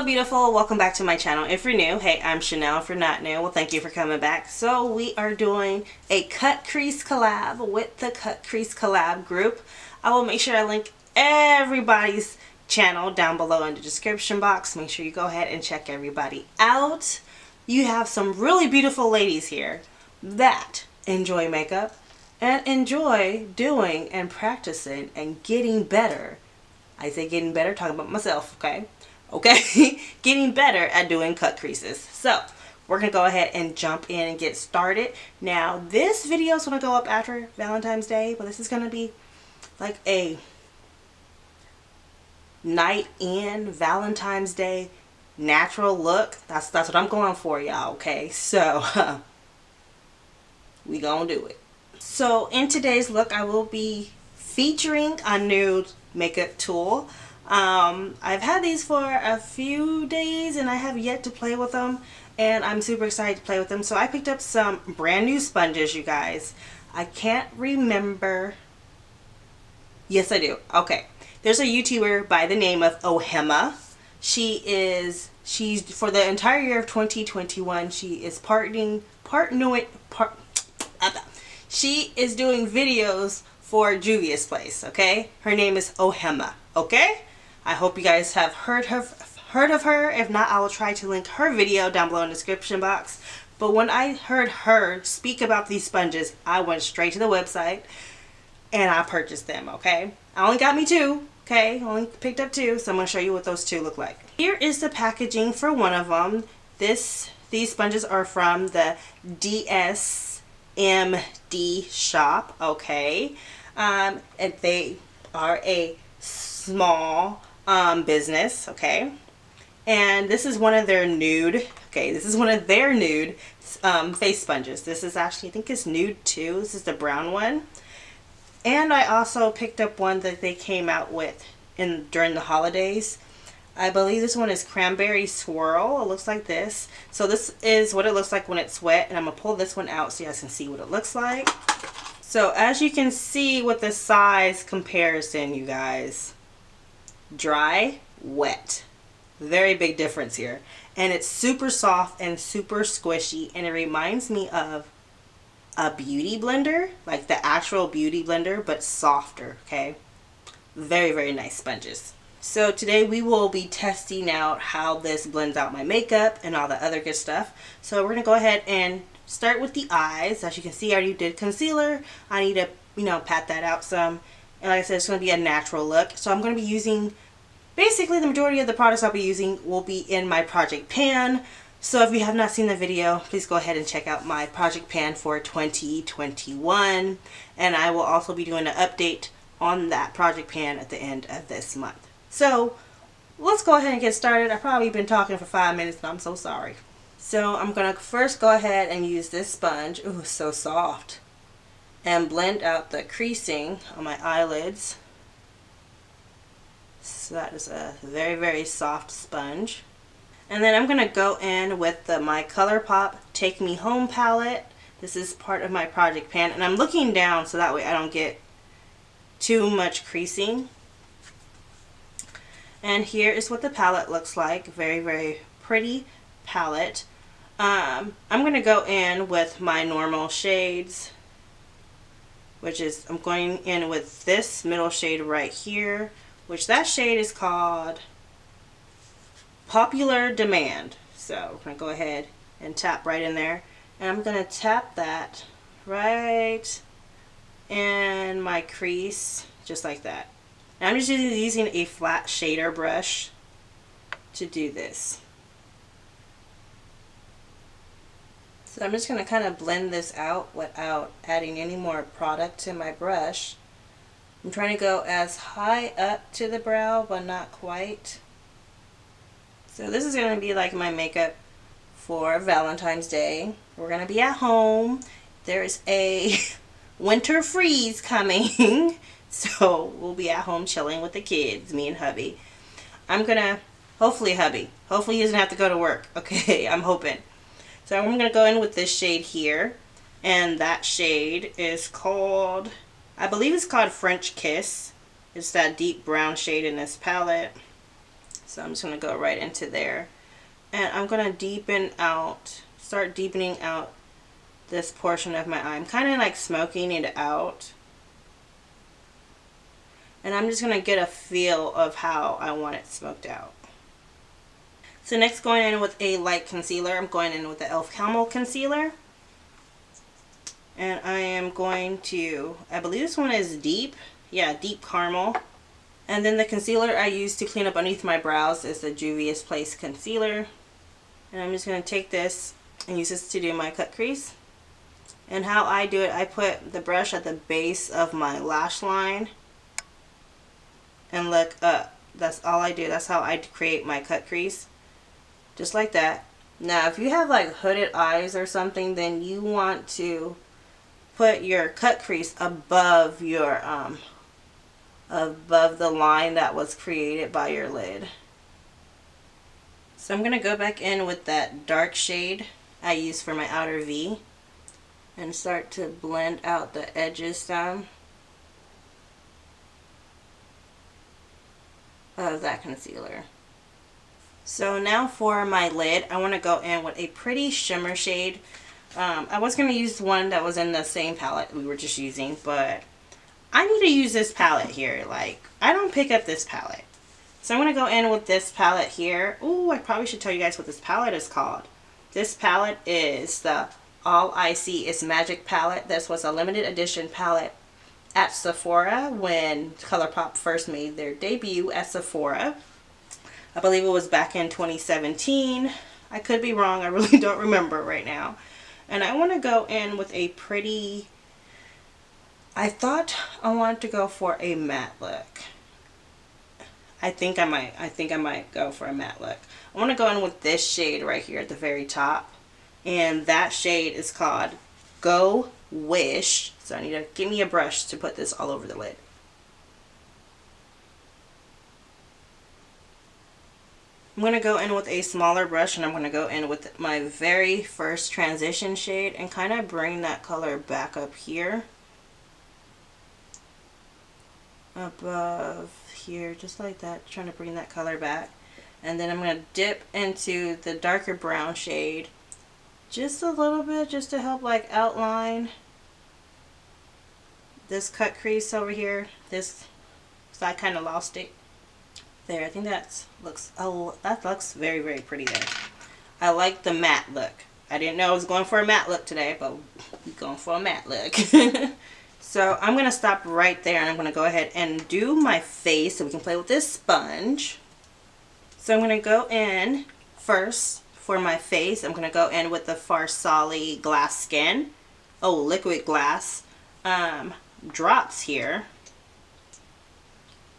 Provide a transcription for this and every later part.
Hello beautiful, welcome back to my channel. If you're new, hey, I'm Chanel. If you're not new, well, thank you for coming back. So we are doing a cut crease collab with the Cut Crease Collab group. I will make sure I link everybody's channel down below in the description box. Make sure you go ahead and check everybody out. You have some really beautiful ladies here that enjoy makeup and enjoy doing and practicing and getting better. I say getting better, talking about myself, okay? Okay, getting better at doing cut creases. So we're gonna go ahead and jump in and get started. Now this video is gonna go up after Valentine's Day, but this is gonna be like a night in Valentine's Day natural look. That's what I'm going for, y'all. Okay, so we gonna do it. So in today's look, I will be featuring a new makeup tool. I've had these for a few days and I have yet to play with them, and I'm super excited to play with them. So I picked up some brand new sponges, you guys. I can't remember. Yes, I do. Okay. There's a YouTuber by the name of Ohema. She's for the entire year of 2021, she is she is doing videos for Juvia's Place, okay? Her name is Ohema, okay? I hope you guys have heard of her. If not, I will try to link her video down below in the description box. But when I heard her speak about these sponges, I went straight to the website and I purchased them, okay? I only got me two, okay? I only picked up two, so I'm going to show you what those two look like. Here is the packaging for one of them. These sponges are from the DSMD shop, okay? And they are a small business, okay? And this is one of their nude, okay, this is one of their nude face sponges. This is actually, I think it's nude too. This is the brown one. And I also picked up one that they came out with during the holidays. I believe this one is Cranberry Swirl. It looks like this. So this is what it looks like when it's wet, and I'm gonna pull this one out so you guys can see what it looks like. So as you can see with the size comparison, you guys, dry, wet, very big difference here. And it's super soft and super squishy, and it reminds me of a beauty blender, like the actual beauty blender, but softer, okay? Very, very nice sponges. So today we will be testing out how this blends out my makeup and all the other good stuff. So we're gonna go ahead and start with the eyes. As you can see, I already did concealer. I need to, pat that out some. And like I said, it's going to be a natural look. So I'm going to be using, basically the majority of the products I'll be using will be in my project pan. So if you have not seen the video, please go ahead and check out my project pan for 2021. And I will also be doing an update on that project pan at the end of this month. So let's go ahead and get started. I've probably been talking for 5 minutes and I'm so sorry. So I'm going to first go ahead and use this sponge. Ooh, so soft. And blend out the creasing on my eyelids. So that is a very, very soft sponge. And then I'm going to go in with my ColourPop Take Me Home palette. This is part of my project pan. And I'm looking down so that way I don't get too much creasing. And here is what the palette looks like. Very, very pretty palette. I'm going to go in with my normal shades, which is, I'm going in with this middle shade right here, which that shade is called Popular Demand. So we're going to go ahead and tap right in there. And I'm going to tap that right in my crease, just like that. And I'm just using a flat shader brush to do this. So I'm just going to kind of blend this out without adding any more product to my brush. I'm trying to go as high up to the brow, but not quite. So this is going to be like my makeup for Valentine's Day. We're going to be at home. There's a winter freeze coming. So we'll be at home chilling with the kids, me and hubby. I'm going to, hopefully he doesn't have to go to work. Okay, I'm hoping. So I'm going to go in with this shade here, and that shade is called, I believe it's called French Kiss. It's that deep brown shade in this palette. So I'm just going to go right into there. And I'm going to start deepening out this portion of my eye. I'm kind of like smoking it out. And I'm just going to get a feel of how I want it smoked out. So next, going in with a light concealer. I'm going in with the e.l.f. Caramel Concealer. And I am going to, I believe this one is deep. Yeah, deep caramel. And then the concealer I use to clean up underneath my brows is the Juvia's Place Concealer. And I'm just going to take this and use this to do my cut crease. And how I do it, I put the brush at the base of my lash line and look up. That's all I do. That's how I create my cut crease. Just like that. Now, if you have like hooded eyes or something, then you want to put your cut crease above your above the line that was created by your lid. So I'm going to go back in with that dark shade I use for my outer V and start to blend out the edges down of that concealer. So now for my lid, I want to go in with a pretty shimmer shade. I was going to use one that was in the same palette we were just using, but I need to use this palette here. Like, I don't pick up this palette. So I'm going to go in with this palette here. Ooh, I probably should tell you guys what this palette is called. This palette is the All I See Is Magic palette. This was a limited edition palette at Sephora when ColourPop first made their debut at Sephora. I believe it was back in 2017. I could be wrong. I really don't remember right now. And I want to go in with a pretty... I thought I wanted to go for a matte look. I think I might go for a matte look. I want to go in with this shade right here at the very top. And that shade is called Go Wish. So I need to give me a brush to put this all over the lid. I'm going to go in with a smaller brush and I'm going to go in with my very first transition shade and kind of bring that color back up here. Above here, just like that, trying to bring that color back. And then I'm going to dip into the darker brown shade just a little bit, just to help like outline this cut crease over here. This, so I kind of lost it there. I think that looks very, very pretty there. I like the matte look. I didn't know I was going for a matte look today, but we're going for a matte look. So I'm going to stop right there and I'm going to go ahead and do my face so we can play with this sponge. So I'm going to go in first for my face. I'm going to go in with the Farsali Glass Skin. Oh, liquid glass drops here.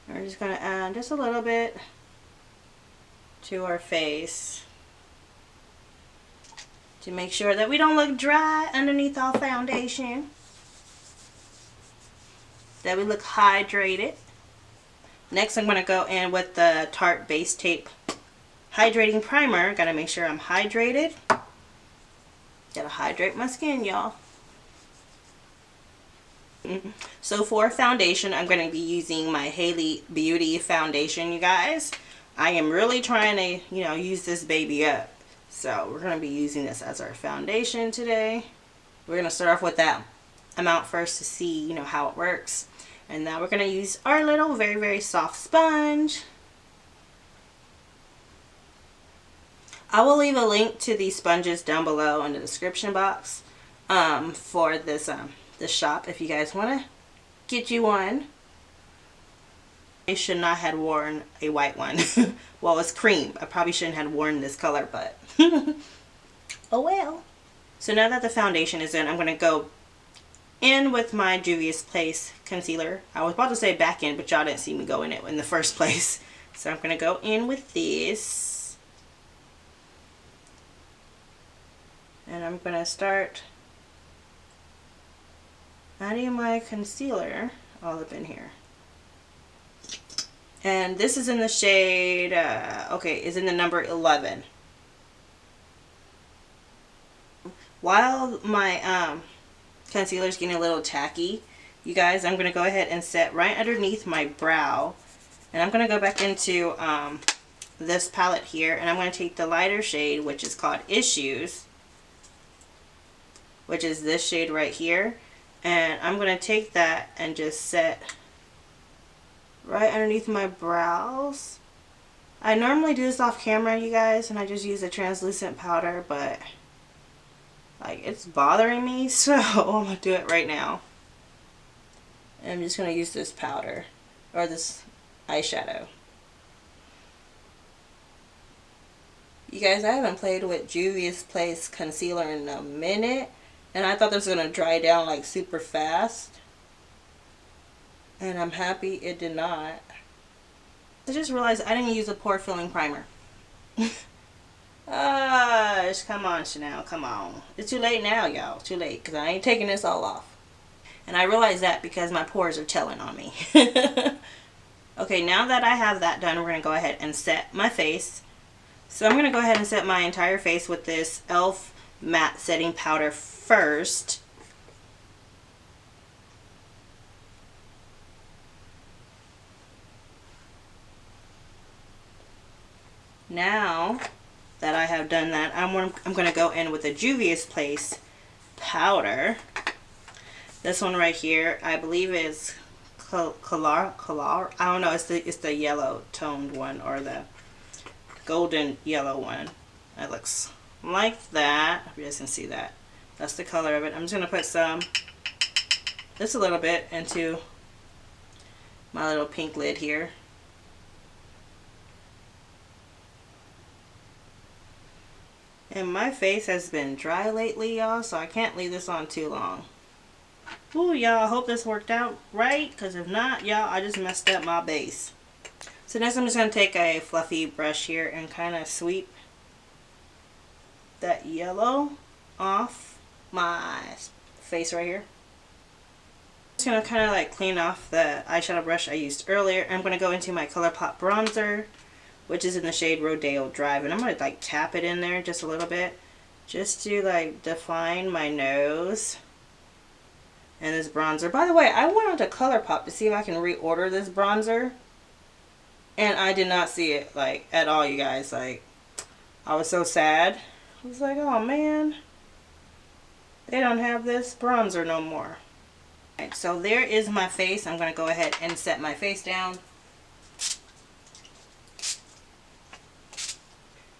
We're just going to add just a little bit to our face to make sure that we don't look dry underneath our foundation. That we look hydrated. Next, I'm going to go in with the Tarte Base Tape Hydrating Primer. Got to make sure I'm hydrated. Got to hydrate my skin, y'all. So for foundation, I'm going to be using my Fenty Beauty foundation, you guys. I am really trying to, use this baby up. So we're going to be using this as our foundation today. We're going to start off with that amount first to see, how it works. And now we're going to use our little very, very soft sponge. I will leave a link to these sponges down below in the description box for this shop if you guys want to get you one. I should not have worn a white one. Well, it's cream. I probably shouldn't have worn this color, but oh well. So now that the foundation is in, I'm going to go in with my Juvia's Place concealer. I was about to say back in, but y'all didn't see me go in it in the first place. So I'm going to go in with this. And I'm going to start adding my concealer all up in here. And this is in the shade, is in the number 11. While my concealer's getting a little tacky, you guys, I'm going to go ahead and set right underneath my brow. And I'm going to go back into this palette here, and I'm going to take the lighter shade, which is called Issues, which is this shade right here, and I'm going to take that and just set right underneath my brows. I normally do this off camera, you guys, and I just use a translucent powder, but like it's bothering me, so I'm going to do it right now. And I'm just going to use this powder, or this eyeshadow. You guys, I haven't played with Juvia's Place concealer in a minute, and I thought this was going to dry down like super fast, and I'm happy it did not. I just realized I didn't use a pore filling primer. Come on, Chanel, come on. It's too late now, y'all. Too late, because I ain't taking this all off. And I realize that because my pores are telling on me. Okay, now that I have that done, we're going to go ahead and set my face. So I'm going to go ahead and set my entire face with this e.l.f. matte setting powder first. Now that I have done that, I'm going to go in with a Juvia's Place powder. This one right here, I believe is Color. I don't know. It's the yellow toned one, or the golden yellow one. It looks like that. You guys can see that. That's the color of it. I'm just going to put just a little bit into my little pink lid here. And my face has been dry lately, y'all, so I can't leave this on too long. Ooh, y'all, I hope this worked out right, because if not, y'all, I just messed up my base. So next I'm just going to take a fluffy brush here and kind of sweep that yellow off my face right here. Just going to kind of like clean off the eyeshadow brush I used earlier. I'm going to go into my ColourPop bronzer, which is in the shade Rodeo Drive, and I'm going to like tap it in there just a little bit, just to like define my nose. And this bronzer, by the way, I went on to ColourPop to see if I can reorder this bronzer, and I did not see it like at all, you guys. Like, I was so sad. I was like, oh man, they don't have this bronzer no more. Alright, so there is my face. I'm going to go ahead and set my face down.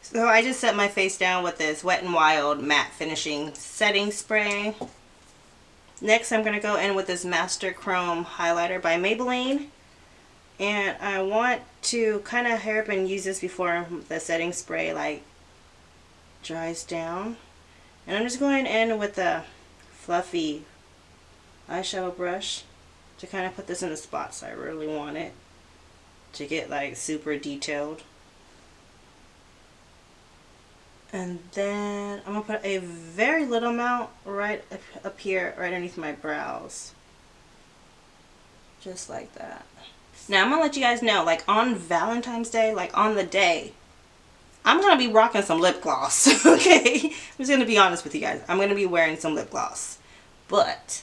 So I just set my face down with this Wet n Wild matte finishing setting spray. Next I'm going to go in with this Master Chrome highlighter by Maybelline. And I want to kind of hurry up and use this before the setting spray like dries down. And I'm just going in with a fluffy eyeshadow brush to kind of put this in the spots I really want it to get like super detailed. And then I'm going to put a very little amount right up here, right underneath my brows. Just like that. Now I'm going to let you guys know, like on Valentine's Day, like on the day, I'm going to be rocking some lip gloss, okay? I'm just going to be honest with you guys. I'm going to be wearing some lip gloss. But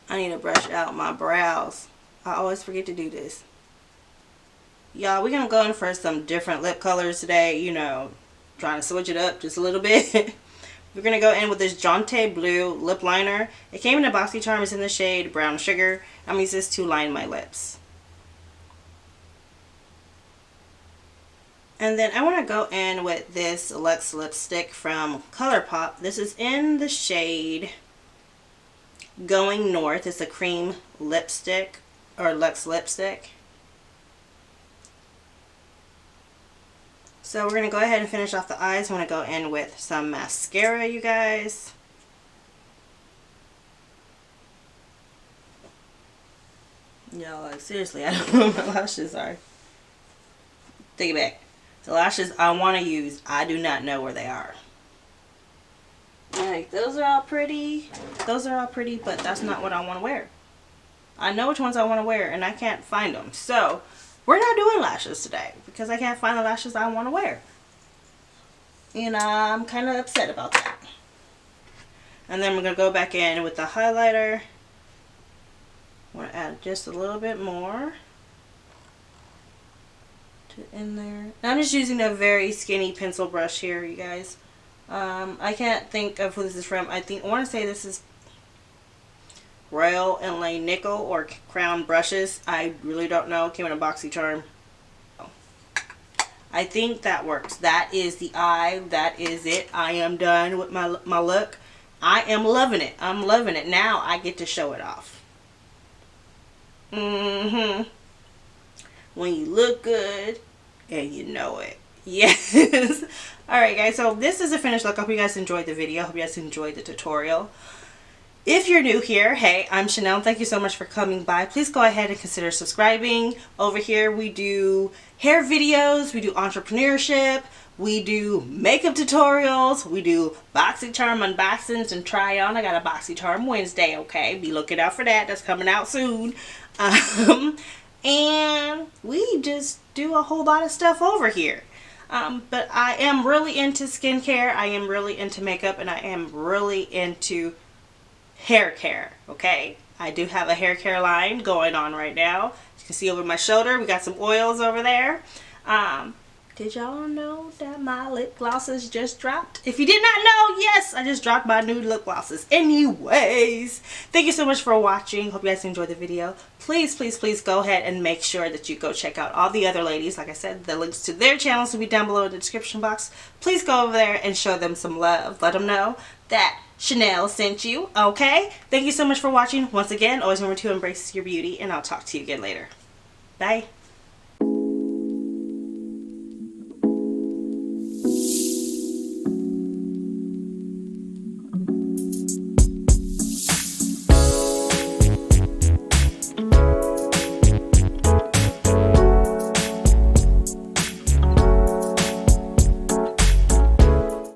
I need to brush out my brows. I always forget to do this. Y'all, we're going to go in for some different lip colors today, you know. Trying to switch it up just a little bit. We're going to go in with this Jante Blue lip liner. It came in a BoxyCharm. It's in the shade Brown Sugar. I'm going to use this to line my lips. And then I want to go in with this Luxe lipstick from ColourPop. This is in the shade Going North. It's a cream lipstick, or Luxe lipstick. So we're going to go ahead and finish off the eyes. I'm going to go in with some mascara, you guys. Y'all, like, seriously, I don't know what my lashes are. Take it back. The lashes I want to use, I do not know where they are. Like, those are all pretty. Those are all pretty, but that's not what I want to wear. I know which ones I want to wear, and I can't find them. So we're not doing lashes today because I can't find the lashes I want to wear. And I'm kind of upset about that. And then we're going to go back in with the highlighter. I want to add just a little bit more to Put it in there. I'm just using a very skinny pencil brush here, you guys. I can't think of who this is from. I want to say this is Royal and Lane Nickel or Crown Brushes. I really don't know. Came in a BoxyCharm. I think that works. That is the eye. That is it. I am done with my look. I am loving it. I'm loving it. Now I get to show it off. When you look good and you know it. Yes. Alright guys, so this is a finished look. I hope you guys enjoyed the video. I hope you guys enjoyed the tutorial. If you're new here, hey, I'm Chanel. Thank you so much for coming by. Please go ahead and consider subscribing. Over here we do hair videos, we do entrepreneurship, we do makeup tutorials, we do BoxyCharm unboxings and try on. I got a BoxyCharm Wednesday, okay? Be looking out for that. That's coming out soon. And we just do a whole lot of stuff over here. But I am really into skincare, I am really into makeup, and I am really into hair care, okay? I do have a hair care line going on right now. As you can see over my shoulder, we got some oils over there. Did y'all know that my lip glosses just dropped? If you did not know, yes, I just dropped my new lip glosses. Anyways, thank you so much for watching. Hope you guys enjoyed the video. Please, please, please go ahead and make sure that you go check out all the other ladies. Like I said, the links to their channels will be down below in the description box. Please go over there and show them some love. Let them know that Chanel sent you, okay? Thank you so much for watching. Once again, always remember to embrace your beauty, and I'll talk to you again later. Bye.